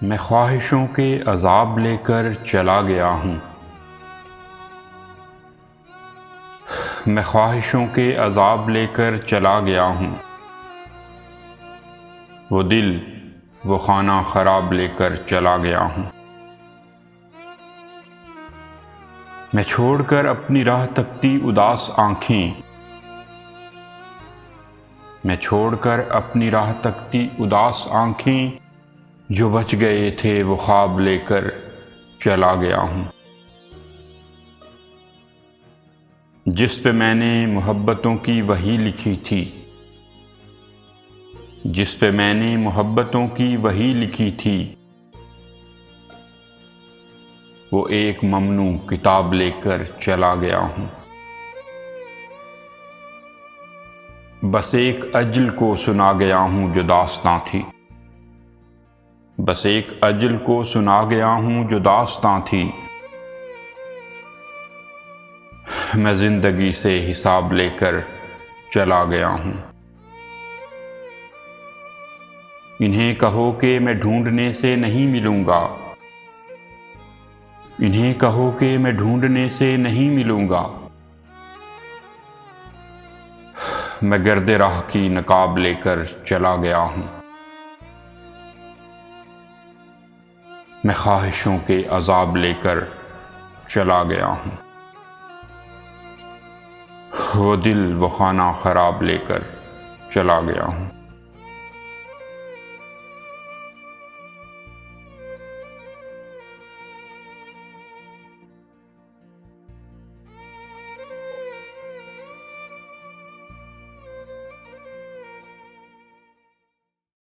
मैं ख्वाहिशों के अज़ाब लेकर चला गया हूँ। मैं ख्वाहिशों के अज़ाब लेकर चला गया हूँ। वो दिल वो खाना ख़राब लेकर चला गया हूँ। मैं छोड़कर अपनी राह तकती उदास आँखें, मैं छोड़कर अपनी राह तकती उदास आँखें, जो बच गए थे वो ख्वाब लेकर चला गया हूँ। जिस पे मैंने मोहब्बतों की वही लिखी थी, जिस पे मैंने मोहब्बतों की वही लिखी थी, वो एक ममनू किताब लेकर चला गया हूँ। बस एक अजल को सुना गया हूँ जो दास्तां थी, बस एक अजल को सुना गया हूँ जो दास्तां थी। मैं जिंदगी से हिसाब लेकर चला गया हूँ। इन्हें कहो कि मैं ढूंढने से नहीं मिलूंगा, इन्हें कहो कि मैं ढूंढने से नहीं मिलूंगा। मैं गर्दे राह की नकाब लेकर चला गया हूँ। मैं ख्वाहिशों के अज़ाब लेकर चला गया हूँ। वो दिल वो खाना ख़राब लेकर चला गया हूँ।